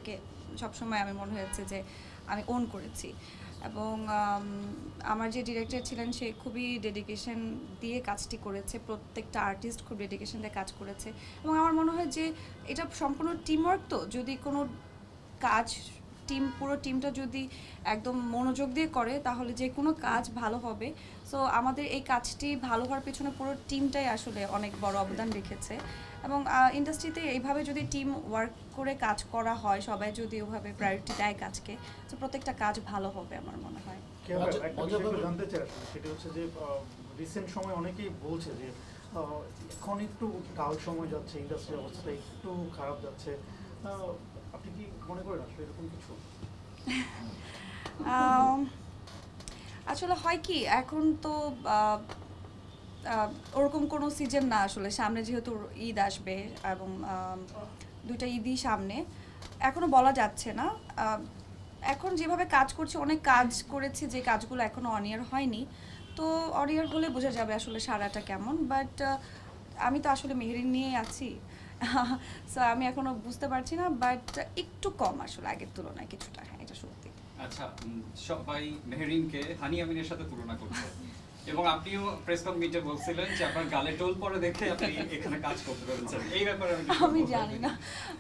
কাজটাকে সবসময় আমি মনে হয়েছে যে আমি ওন করেছি। এবং আমার যে ডিরেক্টর ছিলেন সে খুবই ডেডিকেশন দিয়ে কাজটি করেছে, প্রত্যেকটা আর্টিস্ট খুব ডেডিকেশন দিয়ে কাজ করেছে। এবং আমার মনে হয় যে এটা সম্পূর্ণ টিমওয়ার্ক, তো যদি কোনো কাজ পুরো টিমটা যদি একদম মনোযোগ দিয়ে করে তাহলে যে কোনো কাজ ভালো হবে। সো আমাদের এই কাজটি ভালো হওয়ার পেছনে পুরো টিমটাই আসলে অনেক বড় অবদান রেখেছে। এবং ইন্ডাস্ট্রিতে এইভাবে যদি টিম ওয়ার্ক করে কাজ করা হয়, সবাই যদি ওভাবে প্রায়োরিটি দেয় কাজকে, তো প্রত্যেকটা কাজ ভালো হবে আমার মনে হয়। একটা বিষয় একটু জানতে চাই আসলে, সেটা হচ্ছে যে রিসেন্ট সময় অনেকেই বলছে যে এখন একটু ডাল সময় যাচ্ছে, ইন্ডাস্ট্রির অবস্থা একটু খারাপ যাচ্ছে। আপনি কি মনে করেন আসলে এরকম কিছু? আসলে হয় কি, এখন তো ওরকম কোনো সিজন না আসলে, সামনে যেহেতু ঈদ আসবে এবং দুইটা ঈদই সামনে, এখনো বলা যাচ্ছে না। এখন যেভাবে কাজ করছি, অনেক কাজ করেছি যে কাজগুলো এখনো অন ইয়ার হয়নি, তো অন ইয়ার হলে বোঝা যাবে আসলে সারাটা কেমন। বাট আমি তো আসলে মেহেরিন নিয়ে আছি, সো আমি এখনো বুঝতে পারছি না, বাট একটু কম আসলে আগের তুলনায় কিছুটা, হ্যাঁ এটা সত্যি। আচ্ছা, সবাই মেহেরিনকে হানি আমিনের সাথে তুলনা করছে এবং আপনিও প্রেস মিটে বলছিলেন যে আপনার গালে টোল পরে দেখে আপনি এখানে কাজ করতে পেরেছেন, এই ব্যাপারে আমি জানি না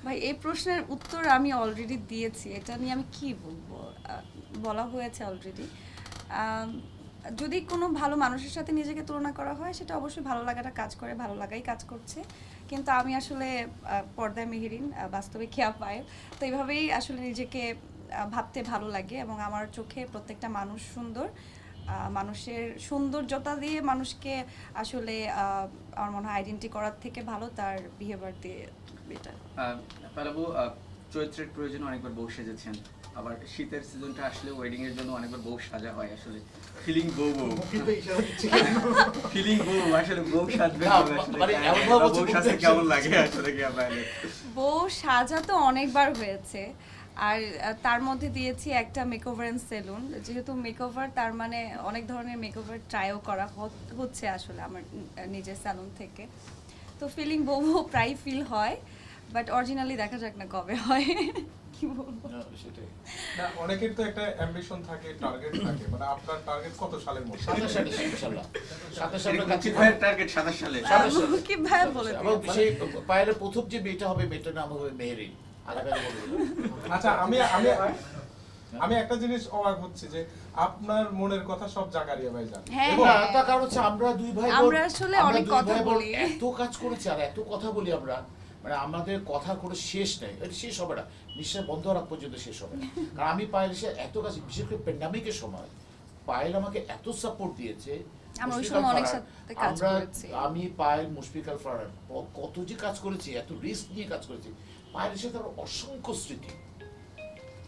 ভাই, এই প্রশ্নের উত্তর আমি অলরেডি দিয়েছি, এটা নিয়ে আমি কি বলবো, বলা হয়েছে অলরেডি। যদি কোনো ভালো মানুষের সাথে নিজেকে তুলনা করা হয়, সেটা অবশ্যই ভালো লাগাটা কাজ করে, ভালো লাগাই কাজ করছে। কিন্তু আমি আসলে পর্দায় মেহেরিন, বাস্তবে খেয়া পায়, তো এইভাবেই আসলে নিজেকে ভাবতে ভালো লাগে। এবং আমার চোখে প্রত্যেকটা মানুষ সুন্দর, মানুষের সৌন্দর্যতা দিয়ে মানুষকে আসলে আমার মনে হয় আইডেন্টি করার থেকে ভালো তার বিহেভিয়ার দিয়ে বেটার। পালাবু, চৈত্রের প্রয়োজনে অনেকবার বউ সেজেছেন, আবার শীতের সিজনটা আসলে ওয়েডিং এর জন্য অনেকবার বউ সাজা হয়। আসলে ফিলিং বউ ফিলিং বউ আসলে বউ সাজবে বউ সাজতে কেমন লাগে আসলে কি আপনার? বউ সাজা তো অনেকবার হয়েছে, আর তার মধ্যে দিয়েছি একটা মেকওভার এন্ড সেলুন। যেহেতু মেকওভার, তার মানে অনেক ধরনের মেকওভার ট্রাইও করা হচ্ছে আসলে আমার নিজের স্যালুন থেকে। তো ফিলিং বউ প্রায় ফিল হয়, বাট অরিজিনালি দেখা যাক না কবে হয়। কি বলবো সেটাই না, অনেকের তো একটা অ্যাম্বিশন থাকে, টার্গেট থাকে, মানে আপনার টার্গেট কত সালের মধ্যে? 27 সালে ইনশাআল্লাহ। 27 সালে মুকিব ভাইয়ের টার্গেট 27 সালে। কি ভাই বলে এবং সেই পায়ের প্রথম যে মেয়েটা হবে, মেয়েটার নাম হবে মেহেরিন। আচ্ছা, আমি একটা জিনিস অবাক হচ্ছে যে আপনার মনের কথা সব জাকারিয়া ভাই জানে। হ্যাঁ, এবং তার কারণ হচ্ছে আমরা দুই ভাই বোন, আমরা আসলে অনেক কথা বলি, এত কাজ করেছি আর এত কথা বলি আমরা, মানে আমাদের কথার কোনো শেষ নেই। এটা শেষ হবে না, নিঃশ্বাস বন্ধ রাখ পর্যন্ত শেষ হবে না। কারণ আমি পায়েল এসে এত কাজ, বিশেষ করে প্যান্ডামিকের সময় পায়েল আমাকে এত সাপোর্ট দিয়েছে। আমরা ওই সময় অনেক সাথে কাজ করেছি। আমি পায়েল, মুশফিকাল ফারহান কত যে কাজ করেছি, এত রিস্ক নিয়ে কাজ করেছি। পায়েলের সাথে আমার অসংখ্য স্মৃতি।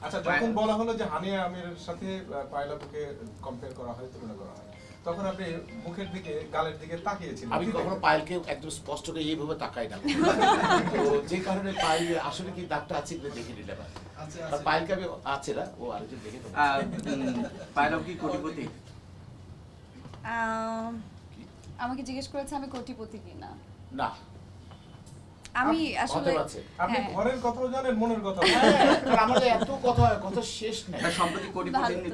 আচ্ছা, যখন বলা হলো যে হানিয়া আমিরের সাথে পায়লাপুকে কম্পেয়ার করা হয়, তুলনা করা হয়, তখন আপনি মুখের দিকে, গালের দিকে তাকিয়েছিলেন। আমি কখনো পায়েলকে একদম স্পষ্ট করে এইভাবে তাকাই না, তো যে কারণে পায়েল আসলে কি দাগটা আছে কিনা দেখে নিলাম। আর পায়েলকে আমি আছে না, ও আরেকজন দেখে তো। পায়লাপ কি কোটিপতি? আমাকে জিজ্ঞেস করেছে আমি কোটিপতি কিনা। না, আমি আসলে আপনি ঘরের কথাও জানেন, মনের কথাও। আমাদের এত কথা শেষ নেই। সম্প্রতি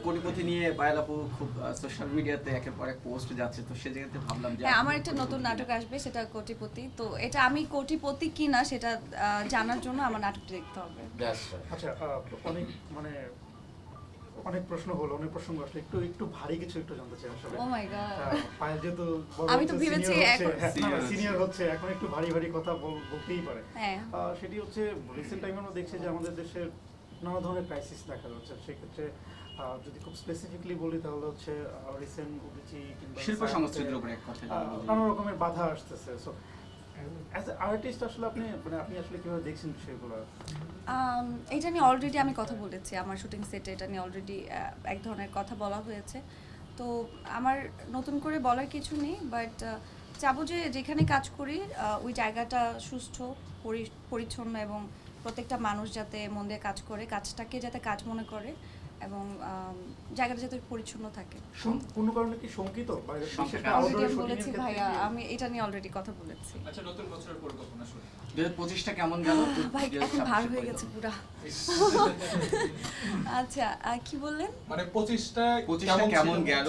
কোটিপতি নিয়ে পায়লাপু খুব সোশ্যাল মিডিয়াতে একের পর এক পোস্ট যাচ্ছে, তো সে জায়গাতে ভাবলাম যে আমার একটা নতুন নাটক আসবে, সেটা কোটিপতি। তো এটা আমি কোটিপতি কিনা সেটা জানার জন্য আমার নাটকটা দেখতে হবে। আচ্ছা, অনেক মানে অনেক প্রশ্ন হলো, অনেক প্রসঙ্গ আসলে একটু ভারী কিছু একটু জানতে চাই আসলে। ও মাই গড, পায়েল যেহেতু আমি তো ভেবেছি এখন সিনিয়র হচ্ছে, এখন একটু ভারী কথা বলতেই পারে। হ্যাঁ, সেটি হচ্ছে রিসেন্ট টাইমে আমরা দেখছি যে আমাদের দেশের নানা ধরনের ক্রাইসিস দেখা যাচ্ছে। সেক্ষেত্রে যদি খুব স্পেসিফিকলি বলি তাহলে হচ্ছে রিসেন্ট উদীচী কিংবা শিল্প সংস্কৃতির উপরে এক কথা নানা রকমের বাধা আসতেছে। সো অ্যাজ এ আর্টিস্ট আসলে আপনি আসলে কিভাবে দেখছেন বিষয়গুলো? এটা নিয়ে অলরেডি আমি কথা বলেছি আমার শুটিং সেটে, এটা নিয়ে অলরেডি এক ধরনের কথা বলা হয়েছে। তো আমার নতুন করে বলার কিছু নেই, বাট চাবো যে যেখানে কাজ করি ওই জায়গাটা সুষ্ঠু, পরিচ্ছন্ন এবং প্রত্যেকটা মানুষ যাতে মন দিয়ে কাজ করে, কাজটাকে যাতে কাজ মনে করে, এবং জায়গাটা যাতে পরিচ্ছন্ন থাকে। কোনো কারণে কি শঙ্কিত বাইরে বিশেষ করে অলরেডি outdoor আমি shooting এর বলেছি ক্ষেত্রে ভাইয়া, কি- আমি এটা নিয়ে অলরেডি কথা বলেছি। আচ্ছা, নতুন বছরের পরিকল্পনা শুরু। 2025টা কেমন গেল? ভাই এখন 2026 ভার হয়ে গেছে পুরা। আচ্ছা কি বললেন? মানে 25টা 25টা কেমন গেল?